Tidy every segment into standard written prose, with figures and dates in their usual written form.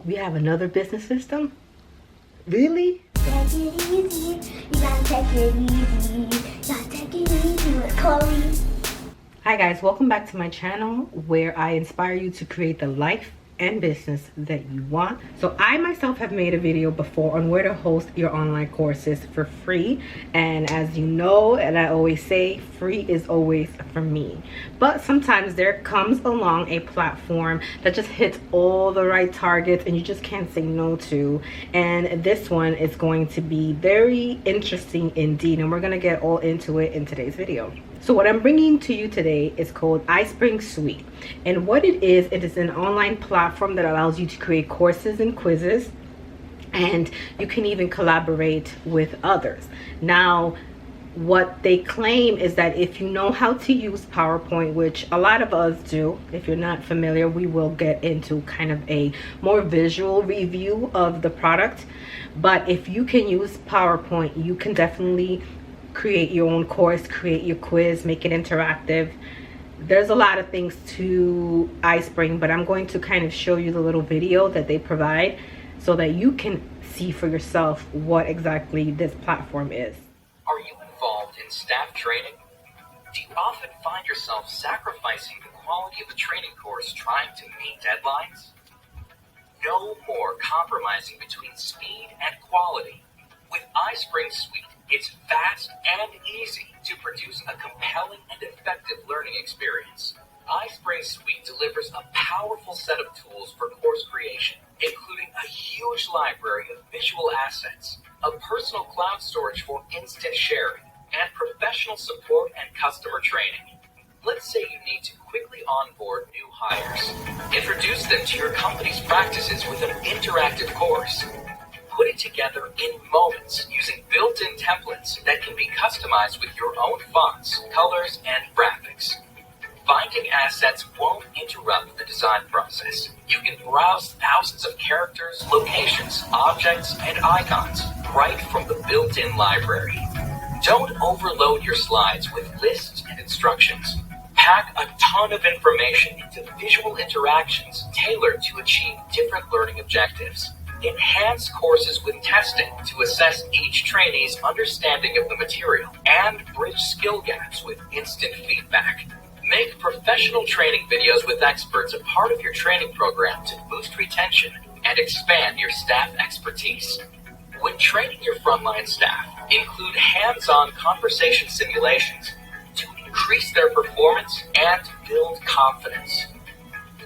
We have another business system? Really? Take it easy. You gotta take it easy. You gotta take it easy with Khloé. Hi guys, welcome back to my channel where I inspire you to create the life and business that you want. So I myself have made a video before on where to host your online courses for free, and as you know, and I always say, free is always for me. But sometimes there comes along a platform that just hits all the right targets and you just can't say no to, and this one is going to be very interesting indeed, and we're going to get all into it in today's video. So what I'm bringing to you today is called iSpring Suite, and what it is an online platform that allows you to create courses and quizzes, and you can even collaborate with others. Now, what they claim is that if you know how to use PowerPoint, which a lot of us do, if you're not familiar, we will get into kind of a more visual review of the product. But if you can use PowerPoint, you can definitely create your own course, create your quiz, make it interactive. There's a lot of things to iSpring, but I'm going to kind of show you the little video that they provide so that you can see for yourself what exactly this platform is. Are you involved in staff training? Do you often find yourself sacrificing the quality of the training course trying to meet deadlines? No more compromising between speed and quality. With iSpring Suite, it's fast and easy to produce a compelling and effective learning experience. iSpring Suite delivers a powerful set of tools for course creation, including a huge library of visual assets, a personal cloud storage for instant sharing, and professional support and customer training. Let's say you need to quickly onboard new hires. Introduce them to your company's practices with an interactive course. Put it together in moments using built-in templates that can be customized with your own fonts, colors, and graphics. Finding assets won't interrupt the design process. You can browse thousands of characters, locations, objects, and icons right from the built-in library. Don't overload your slides with lists and instructions. Pack a ton of information into visual interactions tailored to achieve different learning objectives. Enhance courses with testing to assess each trainee's understanding of the material and bridge skill gaps with instant feedback. Make professional training videos with experts a part of your training program to boost retention and expand your staff expertise. When training your frontline staff, include hands-on conversation simulations to increase their performance and build confidence.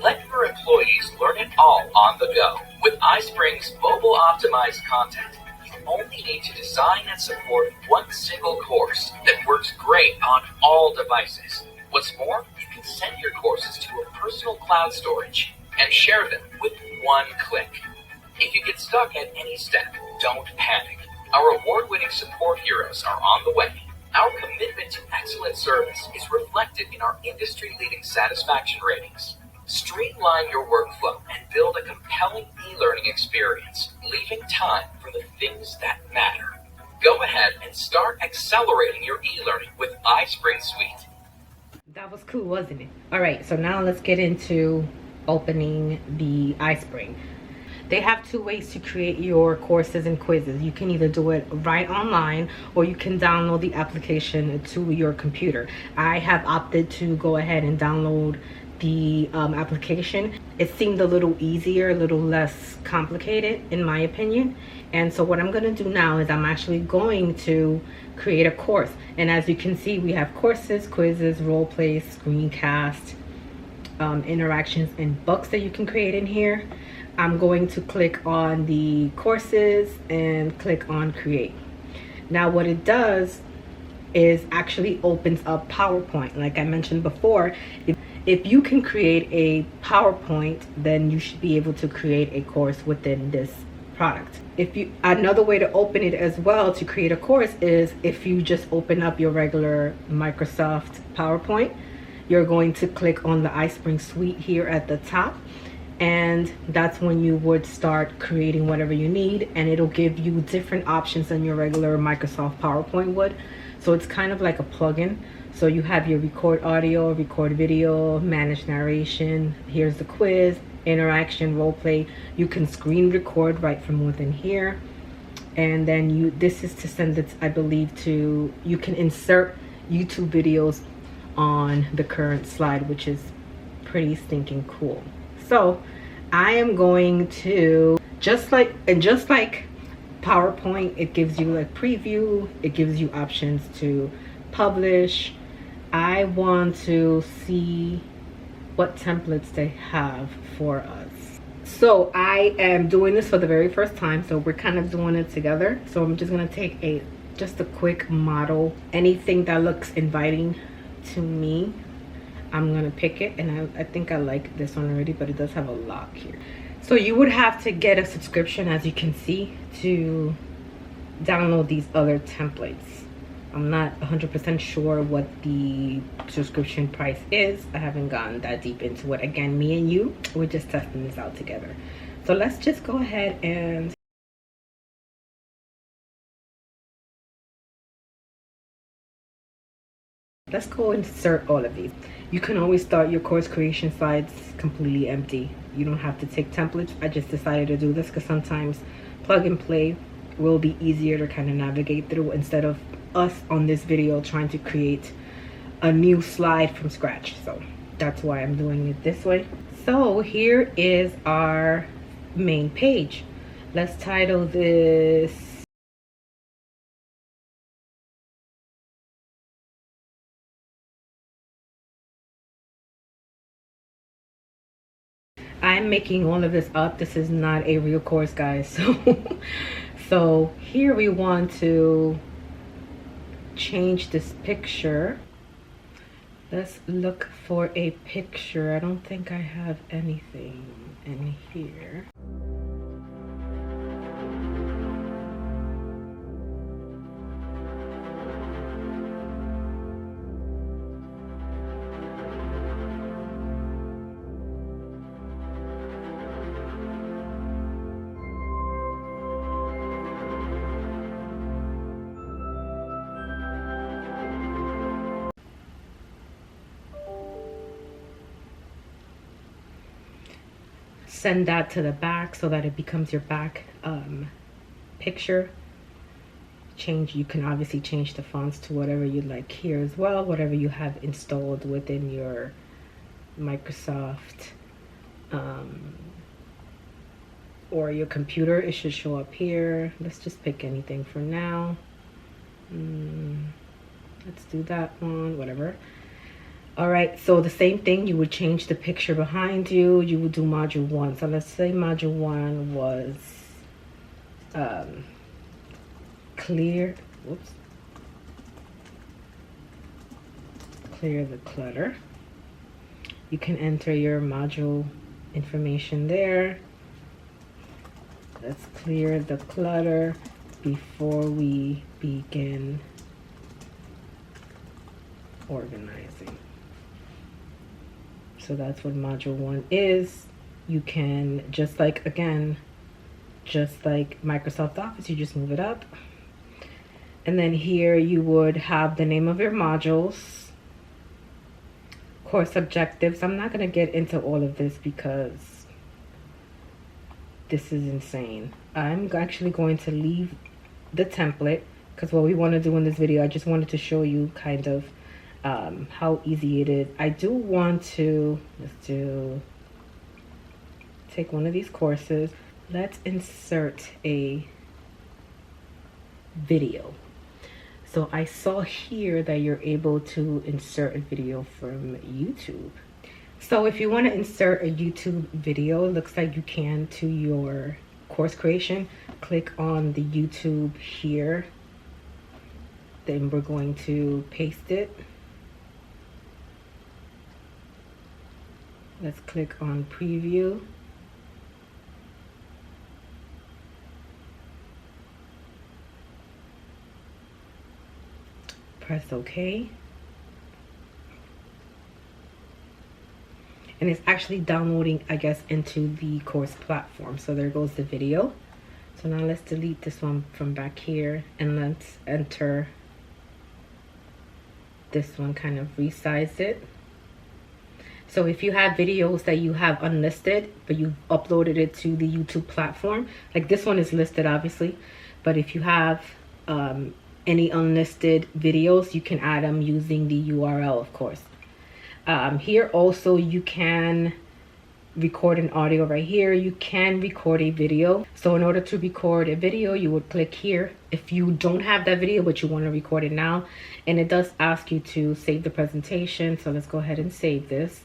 Let your employees learn it all on the go. With iSpring's mobile-optimized content, you only need to design and support one single course that works great on all devices. What's more, you can send your courses to a personal cloud storage and share them with one click. If you get stuck at any step, don't panic. Our award-winning support heroes are on the way. Our commitment to excellent service is reflected in our industry-leading satisfaction ratings. Streamline your workflow and build a compelling e-learning experience, leaving time for the things that matter. Go ahead and start accelerating your e-learning with iSpring Suite. That was cool, wasn't it? All right, so now let's get into opening the iSpring. They have two ways to create your courses and quizzes. You can either do it right online or you can download the application to your computer. I have opted to go ahead and download the application. It seemed a little easier, a little less complicated in my opinion. And so what I'm going to do now is I'm actually going to create a course. And as you can see, we have courses, quizzes, role plays, screencast, interactions, and books that you can create in here. I'm going to click on the courses and click on create. Now what it does is actually opens up PowerPoint. Like I mentioned before, if you can create a PowerPoint, then you should be able to create a course within this product. Another way to open it as well to create a course is if you just open up your regular Microsoft PowerPoint, you're going to click on the iSpring Suite here at the top, and that's when you would start creating whatever you need, and it'll give you different options than your regular Microsoft PowerPoint would. So it's kind of like a plugin. So you have your record audio, record video, manage narration, here's the quiz, interaction role play. You can screen record right from within here, and then this is to send it, I believe, to, you can insert YouTube videos on the current slide, which is pretty stinking cool. So I am going to, just like PowerPoint, it gives you a preview, it gives you options to publish. I want to see what templates they have for us. So I am doing this for the very first time, so we're kind of doing it together. So I'm just gonna take just a quick model, anything that looks inviting to me, I'm gonna pick it. And I think I like this one already, but it does have a lock here. So you would have to get a subscription, as you can see, to download these other templates. I'm not 100% sure what the subscription price is. I haven't gotten that deep into it. Again, me and you, we're just testing this out together. So let's just go ahead and let's go insert all of these. You can always start your course creation slides completely empty. You don't have to take templates. I just decided to do this because sometimes plug and play will be easier to kind of navigate through, instead of us on this video trying to create a new slide from scratch. So that's why I'm doing it this way. So here is our main page. Let's title this I'm making all of this up. This is not a real course, guys. So here we want to change this picture. Let's look for a picture. I don't think I have anything in here. Send that to the back so that it becomes your back picture. You can obviously change the fonts to whatever you like here as well, whatever you have installed within your Microsoft or your computer. It should show up here. Let's just pick anything for now. Let's do that one, whatever. All right, so the same thing, you would change the picture behind you. You would do module 1. So let's say module 1 was clear the clutter. You can enter your module information there. Let's clear the clutter before we begin organizing. So that's what module 1 is. You can, just like Microsoft Office, you just move it up. And then here you would have the name of your modules, course objectives. I'm not going to get into all of this because this is insane. I'm actually going to leave the template because what we want to do in this video, I just wanted to show you kind of how easy it is. I do want to, take one of these courses. Let's insert a video. So I saw here that you're able to insert a video from YouTube. So if you want to insert a YouTube video, it looks like you can to your course creation. Click on the YouTube here. Then we're going to paste it. Let's click on preview. Press OK. And it's actually downloading, I guess, into the course platform. So there goes the video. So now let's delete this one from back here and let's enter this one, kind of resize it. So if you have videos that you have unlisted, but you uploaded it to the YouTube platform, like this one is listed obviously, but if you have any unlisted videos, you can add them using the URL, of course. Here also you can record an audio right here. You can record a video. So in order to record a video, you would click here if you don't have that video but you want to record it now, and it does ask you to save the presentation. So let's go ahead and save this.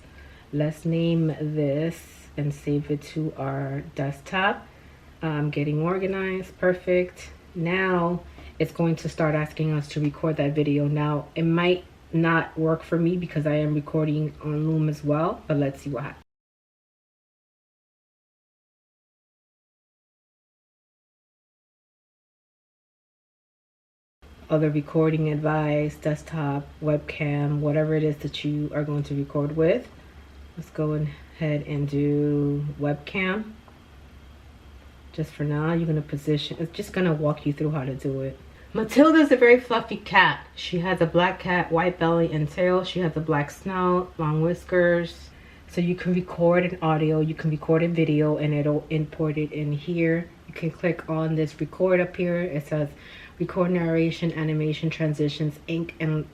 Let's name this and save it to our desktop. Getting organized. Perfect. Now it's going to start asking us to record that video. Now it might not work for me because I am recording on Loom as well, but let's see what happens. Other recording advice, desktop, webcam, whatever it is that you are going to record with. Let's go ahead and do webcam. Just for now, you're going to position, it's just going to walk you through how to do it. Matilda's a very fluffy cat. She has a black cat, white belly and tail. She has a black snout, long whiskers. So you can record an audio, you can record a video, and it'll import it in here. You can click on this record up here. It says record narration, animation, transitions, ink, and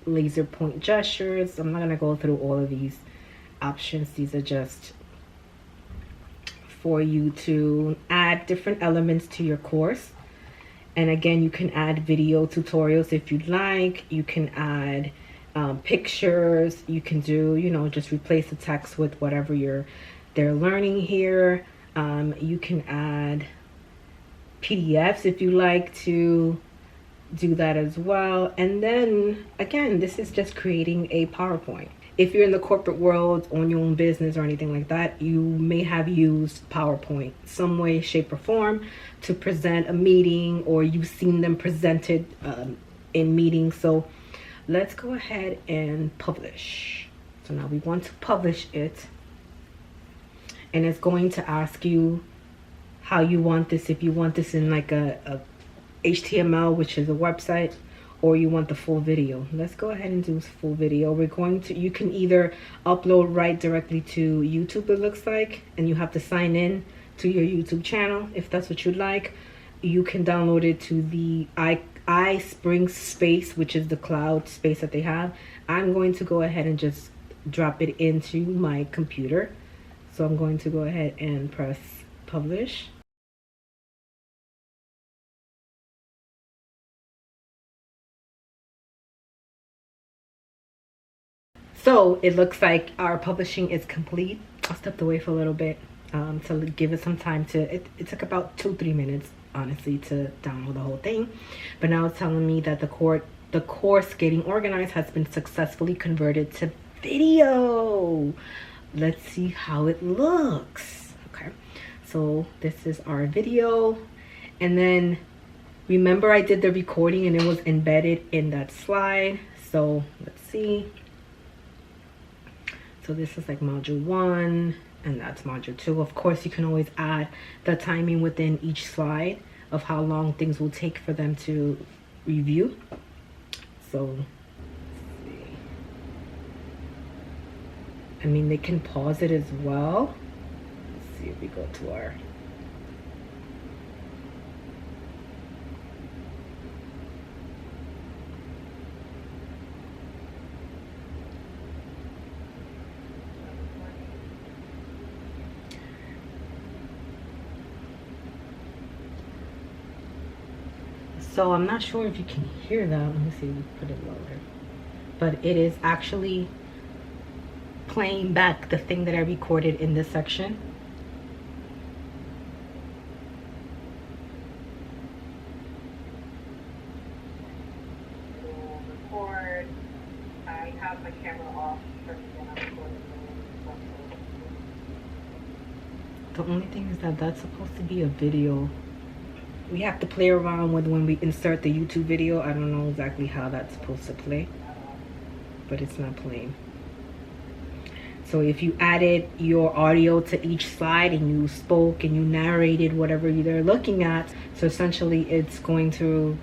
laser point gestures. I'm not going to go through all of these options. These are just for you to add different elements to your course. And again, you can add video tutorials if you'd like. You can add pictures. You can do, you know, just replace the text with whatever they're learning here. You can add PDFs if you like to do that as well. And then again, this is just creating a PowerPoint. If you're in the corporate world, on your own business or anything like that, you may have used PowerPoint some way, shape, or form to present a meeting, or you've seen them presented in meetings. So let's go ahead and publish. So now we want to publish it, and it's going to ask you how you want this. If you want this in like a HTML, which is a website, or you want the full video. Let's go ahead and do full video. We're going to, you can either upload right directly to YouTube, it looks like, and you have to sign in to your YouTube channel if that's what you'd like. You can download it to the iSpring space, which is the cloud space that they have. I'm going to go ahead and just drop it into my computer. So I'm going to go ahead and press publish. So it looks like our publishing is complete. I stepped away for a little bit to give it some time to, it took about 2-3 minutes, honestly, to download the whole thing. But now it's telling me that the course Getting Organized has been successfully converted to video. Let's see how it looks. Okay, so this is our video. And then remember I did the recording and it was embedded in that slide. So let's see. So this is like module 1 and that's module 2. Of course, you can always add the timing within each slide of how long things will take for them to review. So let's see. I mean, they can pause it as well. Let's see if we go to our So I'm not sure if you can hear that. Let me see, we put it lower. But it is actually playing back the thing that I recorded in this section. Record. I have my camera off. The only thing is that that's supposed to be a video. We have to play around with when we insert the YouTube video. I don't know exactly how that's supposed to play, but it's not playing. So if you added your audio to each slide and you spoke and you narrated whatever they're looking at, so essentially it's going to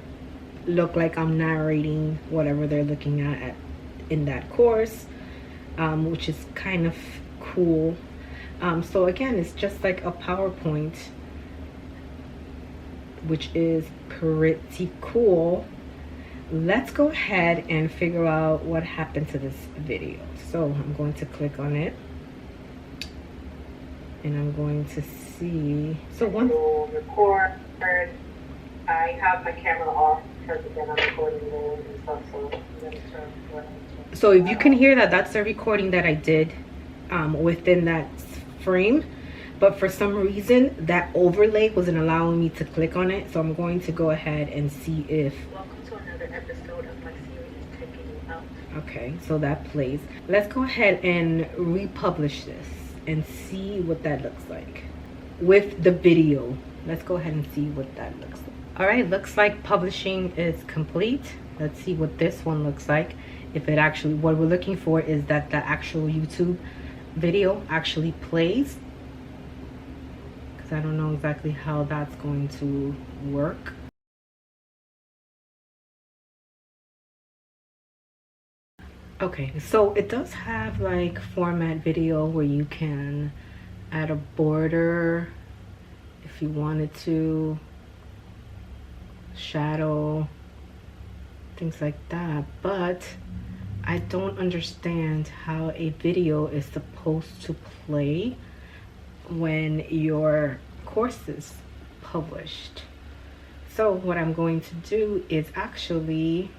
look like I'm narrating whatever they're looking at in that course. which is kind of cool. So again, it's just like a PowerPoint, which is pretty cool. Let's go ahead and figure out what happened to this video. So I'm going to click on it, and I'm going to see. So one record. I have my camera off because again I'm recording and stuff. So if you can hear that, that's the recording that I did within that frame. But for some reason, that overlay wasn't allowing me to click on it. So I'm going to go ahead and see if... Welcome to another episode of my series, Taking You Out. Okay, so that plays. Let's go ahead and republish this and see what that looks like with the video. Let's go ahead and see what that looks like. All right, looks like publishing is complete. Let's see what this one looks like. If it actually, what we're looking for is that the actual YouTube video actually plays. Because I don't know exactly how that's going to work. Okay, so it does have like format video where you can add a border if you wanted to, shadow, things like that, but I don't understand how a video is supposed to play when your course is published. So what I'm going to do is actually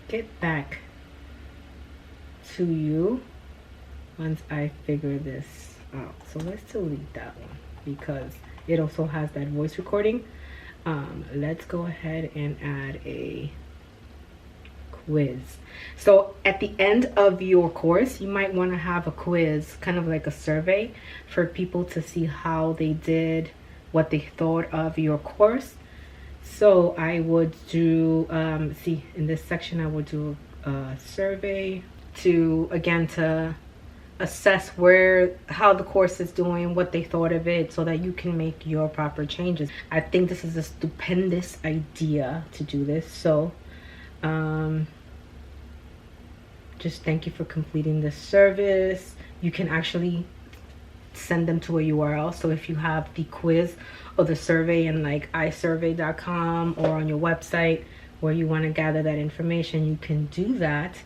get back to you once I figure this out. So let's delete that one because it also has that voice recording. Let's go ahead and add a quiz. So at the end of your course, you might want to have a quiz, kind of like a survey for people to see how they did, what they thought of your course. So I would do, see in this section, I would do a survey to, again, to assess how the course is doing, what they thought of it, so that you can make your proper changes. I think this is a stupendous idea to do this. So just thank you for completing this service. You can actually send them to a URL. So if you have the quiz or the survey in like isurvey.com or on your website where you want to gather that information, you can do that,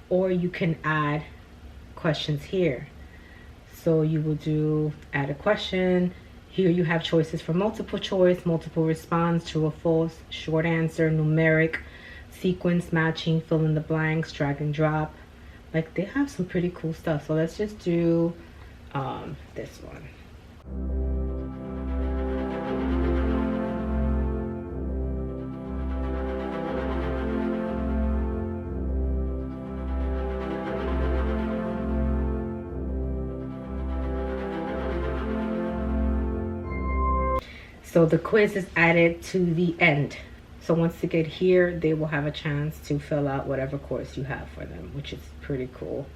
or you can add questions here. So you will do add a question. Here you have choices for multiple choice, multiple response, true or false, short answer, numeric, sequence matching, fill in the blanks, drag and drop. Like, they have some pretty cool stuff. So let's just do this one. So the quiz is added to the end. So once they get here, they will have a chance to fill out whatever course you have for them, which is pretty cool.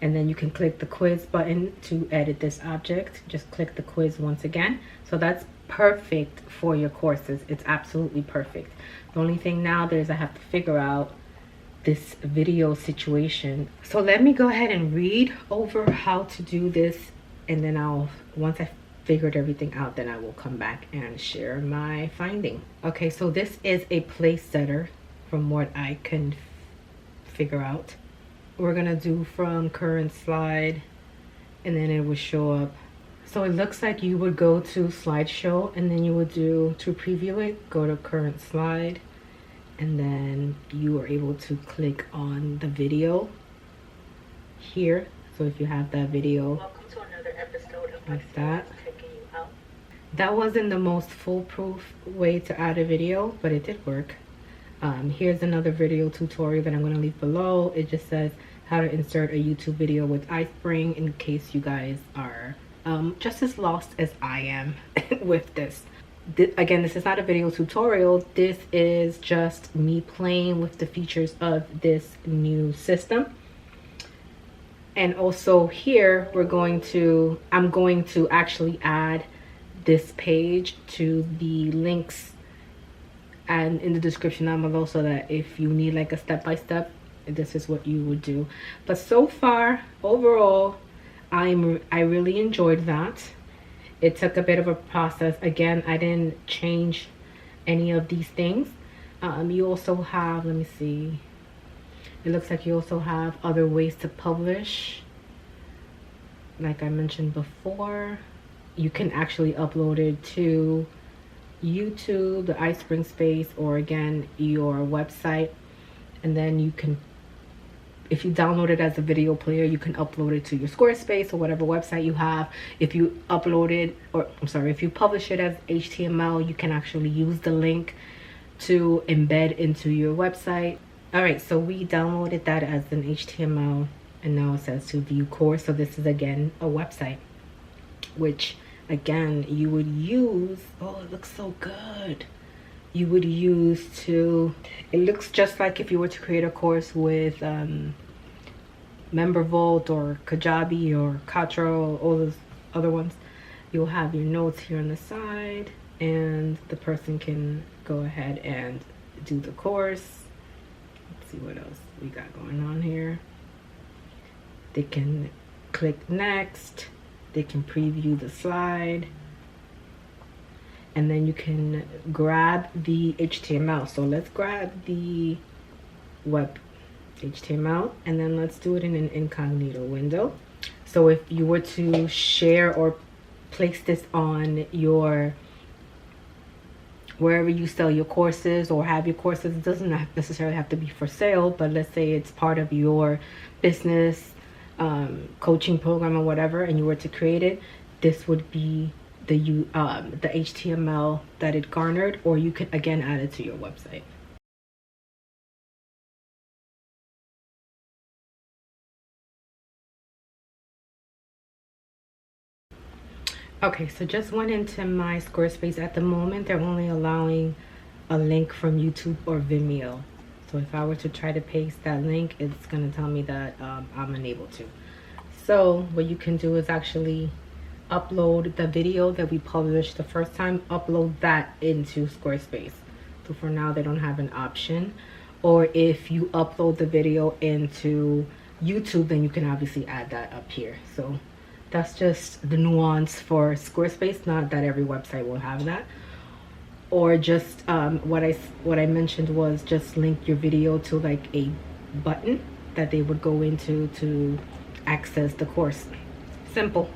And then you can click the quiz button to edit this object. Just click the quiz once again. So that's perfect for your courses. It's absolutely perfect. The only thing now is I have to figure out this video situation. So let me go ahead and read over how to do this, and then once I figured everything out, then I will come back and share my finding. Okay, so this is a place setter from what I can figure out. We're gonna do from current slide, and then it will show up. So it looks like you would go to slideshow, and then you would do, to preview it, go to current slide, and then you are able to click on the video here. So if you have that video, Welcome to another episode of like that. Taking You Out. That wasn't the most foolproof way to add a video, but it did work. Here's another video tutorial that I'm going to leave below. It just says how to insert a YouTube video with iSpring, in case you guys are just as lost as I am with this. Again, this is not a video tutorial. This is just me playing with the features of this new system. And also here, I'm going to actually add this page to the links and in the description down below, so that if you need like a step-by-step this is what you would do. But so far, overall, I really enjoyed that. It took a bit of a process. Again, I didn't change any of these things. You also have, let me see, it looks like you also have other ways to publish. Like I mentioned before, you can actually upload it to YouTube, the iSpring space, or again, your website. And then you can, if you download it as a video player, you can upload it to your Squarespace or whatever website you have. If you upload it, or I'm sorry, if you publish it as HTML, you can actually use the link to embed into your website. All right, so we downloaded that as an HTML, and now it says to view course. So this is again a website, which again you would use. Oh, it looks so good. You would use to, it looks just like if you were to create a course with MemberVault or Kajabi or Katra, all those other ones. You'll have your notes here on the side, and the person can go ahead and do the course. Let's see what else we got going on here. They can click next. They can preview the slide. And then you can grab the HTML. So let's grab the web HTML, and then let's do it in an incognito window. So if you were to share or place this on your, wherever you sell your courses or have your courses, it doesn't necessarily have to be for sale, but let's say it's part of your business coaching program or whatever, and you were to create it, this would be the HTML that it garnered, or you could again add it to your website. Okay, so just went into my Squarespace. At the moment, they're only allowing a link from YouTube or Vimeo. So if I were to try to paste that link, it's going to tell me that I'm unable to. So what you can do is actually upload the video that we published the first time, upload that into Squarespace. So for now, they don't have an option. Or if you upload the video into YouTube, then you can obviously add that up here. So that's just the nuance for Squarespace. Not that every website will have that. Or just what I mentioned was just link your video to like a button that they would go into to access the course. Simple.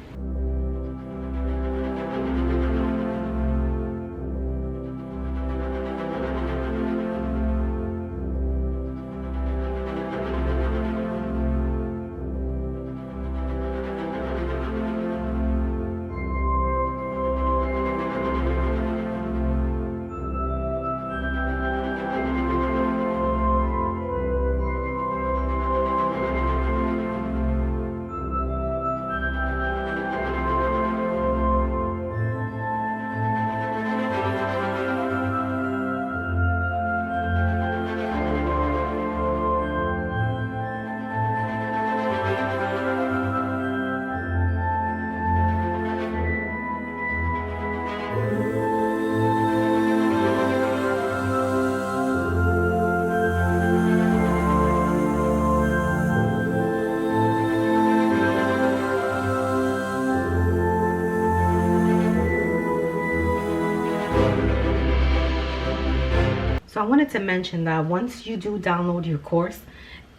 So I wanted to mention that once you do download your course,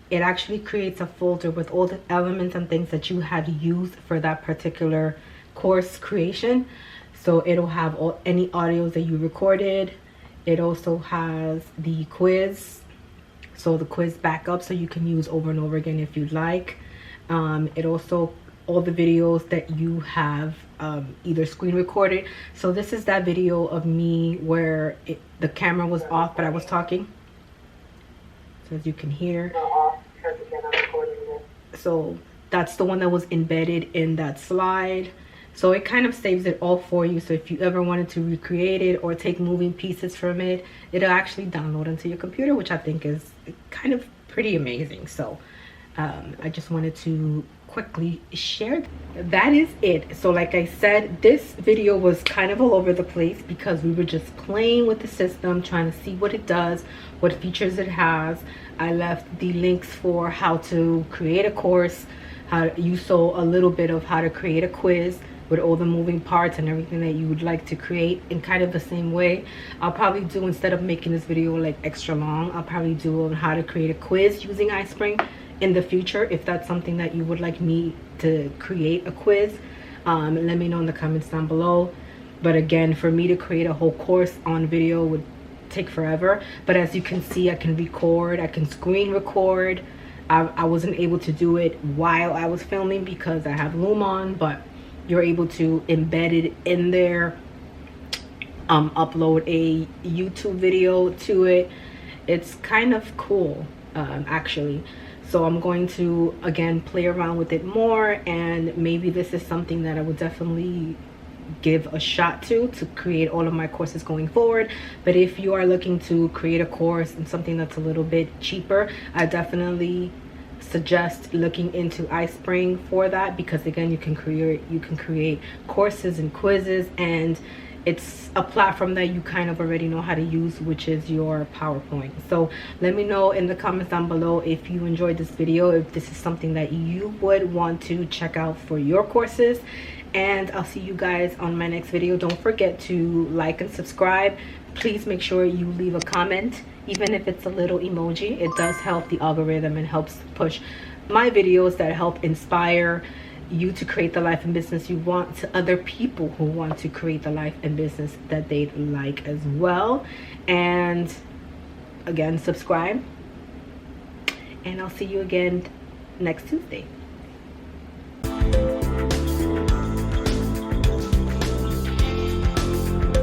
it actually creates a folder with all the elements and things that you had used for that particular course creation. So it'll have any audios that you recorded. It also has the quiz, so the quiz backup, so you can use over and over again if you'd like. It also, all the videos that you have either screen recorded. So this is that video of me where the camera was off, but I was talking. So as you can hear. So that's the one that was embedded in that slide. So it kind of saves it all for you. So if you ever wanted to recreate it or take moving pieces from it, it'll actually download into your computer, which I think is kind of pretty amazing. So I just wanted to quickly share. That is it. So like I said, this video was kind of all over the place because we were just playing with the system, trying to see what it does, what features it has. I left the links for how to create a course, how you saw a little bit of how to create a quiz with all the moving parts and everything that you would like to create in kind of the same way. I'll probably do, instead of making this video like extra long, I'll probably do on how to create a quiz using iSpring in the future. If that's something that you would like me to create a quiz, let me know in the comments down below. But again, for me to create a whole course on video would take forever. But as you can see, I can record, I can screen record. I wasn't able to do it while I was filming because I have Loom on, but you're able to embed it in there, upload a YouTube video to it. It's kind of cool, actually. So I'm going to, again, play around with it more, and maybe this is something that I would definitely give a shot to create all of my courses going forward. But if you are looking to create a course and something that's a little bit cheaper, I definitely suggest looking into iSpring for that, because again, you can create courses and quizzes, and it's a platform that you kind of already know how to use, which is your PowerPoint. So let me know in the comments down below if you enjoyed this video, if this is something that you would want to check out for your courses. And I'll see you guys on my next video. Don't forget to like and subscribe. Please make sure you leave a comment, even if it's a little emoji. It does help the algorithm and helps push my videos that help inspire you to create the life and business you want to other people who want to create the life and business that they'd like as well. And again, subscribe, and I'll see you again next Tuesday.